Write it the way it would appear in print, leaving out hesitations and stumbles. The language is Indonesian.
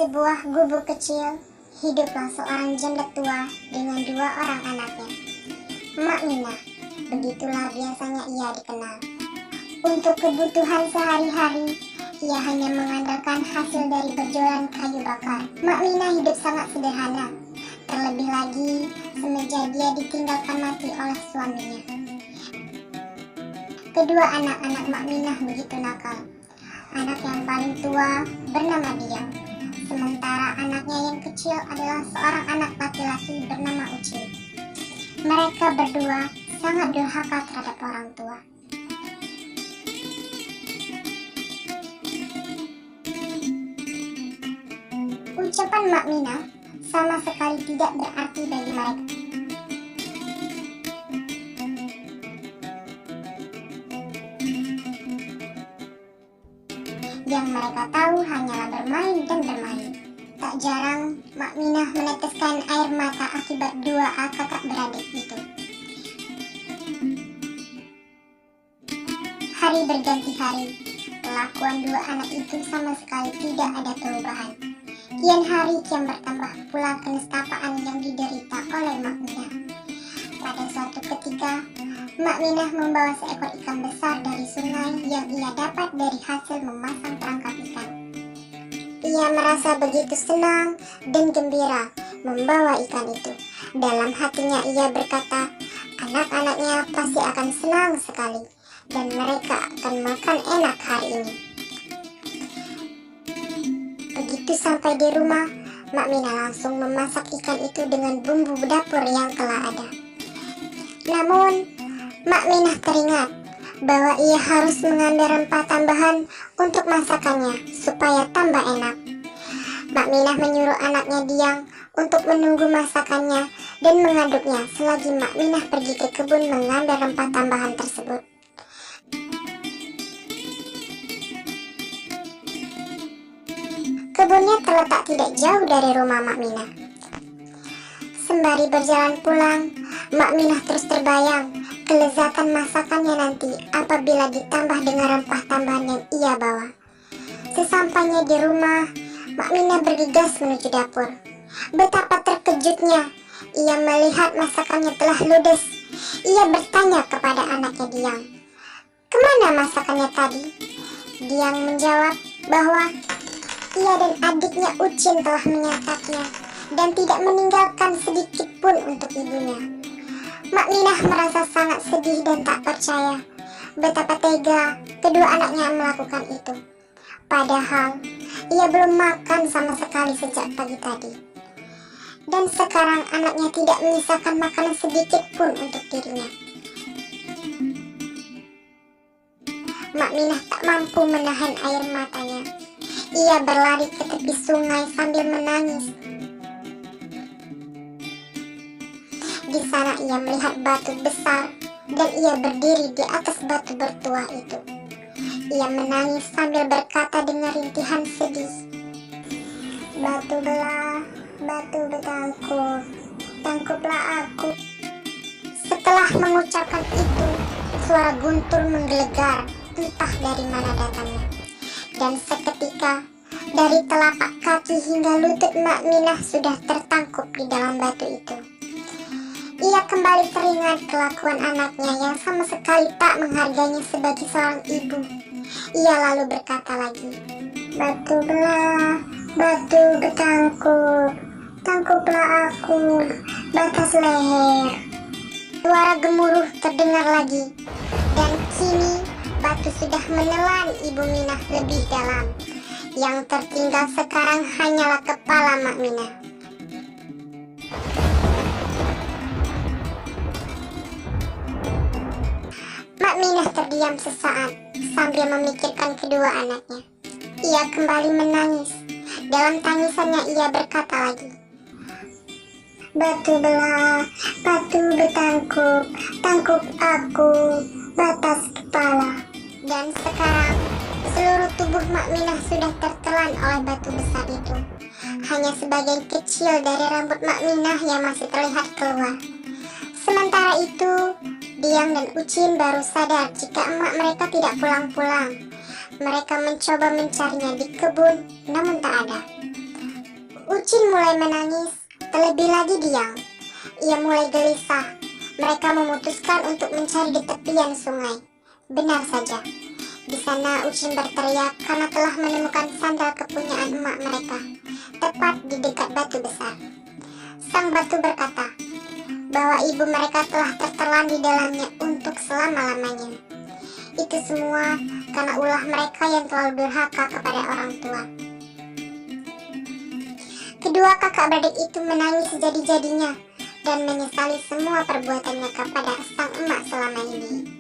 sebuah gubuk kecil, hiduplah seorang janda tua dengan dua orang anaknya. Mak Minah, begitulah biasanya ia dikenal. Untuk kebutuhan sehari-hari, ia hanya mengandalkan hasil dari berjualan kayu bakar. Mak Minah hidup sangat sederhana, terlebih lagi semenjak dia ditinggalkan mati oleh suaminya. Kedua anak-anak Mak Minah begitu nakal. Anak yang paling tua bernama Diam, sementara anaknya yang kecil adalah seorang anak laki-laki bernama Ucil. Mereka berdua sangat durhaka terhadap orang tua. Ucapan Mak Minah sama sekali tidak berarti bagi mereka. Yang mereka tahu hanyalah bermain dan bermain. Tak jarang Mak Minah meneteskan air mata akibat dua kakak beradik itu. Hari berganti hari, kelakuan dua anak itu sama sekali tidak ada perubahan. Kian hari kian bertambah pula kenistapaan yang diderita oleh Mak Minah. Pada suatu ketika, Mak Minah membawa seekor ikan besar dari sungai yang ia dapat dari hasil memasang perangkap ikan. Ia merasa begitu senang dan gembira membawa ikan itu. Dalam hatinya ia berkata, anak-anaknya pasti akan senang sekali dan mereka akan makan enak hari ini. Begitu sampai di rumah, Mak Minah langsung memasak ikan itu dengan bumbu dapur yang telah ada. Namun, Mak Minah teringat bahwa ia harus mengambil rempah tambahan untuk masakannya supaya tambah enak. Mak Minah menyuruh anaknya Diam untuk menunggu masakannya dan mengaduknya selagi Mak Minah pergi ke kebun mengambil rempah tambahan tersebut. Kebunnya terletak tidak jauh dari rumah Mak Minah. Sembari berjalan pulang, Mak Minah terus terbayang kelezatan masakannya nanti apabila ditambah dengan rempah tambahan yang ia bawa. Sesampainya di rumah, Mak Minah bergegas menuju dapur. Betapa terkejutnya ia melihat masakannya telah ludes. Ia bertanya kepada anaknya Diam, "Kemana masakannya tadi?" Diam menjawab bahwa ia dan adiknya Ucin telah menyantapnya dan tidak meninggalkan sedikit pun untuk ibunya. Mak Minah merasa sangat sedih dan tak percaya betapa tega kedua anaknya melakukan itu. Padahal ia belum makan sama sekali sejak pagi tadi. Dan sekarang anaknya tidak menyisakan makanan sedikit pun untuk dirinya. Mak Minah tak mampu menahan air matanya. Ia berlari ke tepi sungai sambil menangis. Di sana ia melihat batu besar dan ia berdiri di atas batu bertuah itu. Ia menangis sambil berkata dengan rintihan sedih, "Batu belah, batu bertangkup, tangkuplah aku." Setelah mengucapkan itu, suara guntur menggelegar entah dari mana datangnya. Dan seketika, dari telapak kaki hingga lutut Mak Minah sudah tertangkup di dalam batu itu. Ia kembali teringat kelakuan anaknya yang sama sekali tak menghargainya sebagai seorang ibu. Ia lalu berkata lagi, "Batu belah, batu bertangkup, tangkuplah aku, batas leher." Suara gemuruh terdengar lagi, dan kini batu sudah menelan Ibu Minah lebih dalam. Yang tertinggal sekarang hanyalah kepala Mak Minah. Mak Minah terdiam sesaat sambil memikirkan kedua anaknya. Ia kembali menangis. Dalam tangisannya ia berkata lagi, "Batu belah, batu bertangkup, tangkup aku, batas kepala." Dan sekarang seluruh tubuh Mak Minah sudah tertelan oleh batu besar itu. Hanya sebagian kecil dari rambut Mak Minah yang masih terlihat keluar. Sementara itu, Diam dan Ucin baru sadar jika emak mereka tidak pulang-pulang. Mereka mencoba mencarinya di kebun, namun tak ada. Ucin mulai menangis, terlebih lagi Giang. Ia mulai gelisah. Mereka memutuskan untuk mencari di tepian sungai. Benar saja. Di sana Ucin berteriak karena telah menemukan sandal kepunyaan emak mereka, tepat di dekat batu besar. Sang batu berkata bahwa ibu mereka telah tertelan di dalamnya untuk selama-lamanya. Itu semua karena ulah mereka yang terlalu durhaka kepada orang tua. Kedua kakak beradik itu menangis sejadi-jadinya dan menyesali semua perbuatannya kepada sang emak selama ini.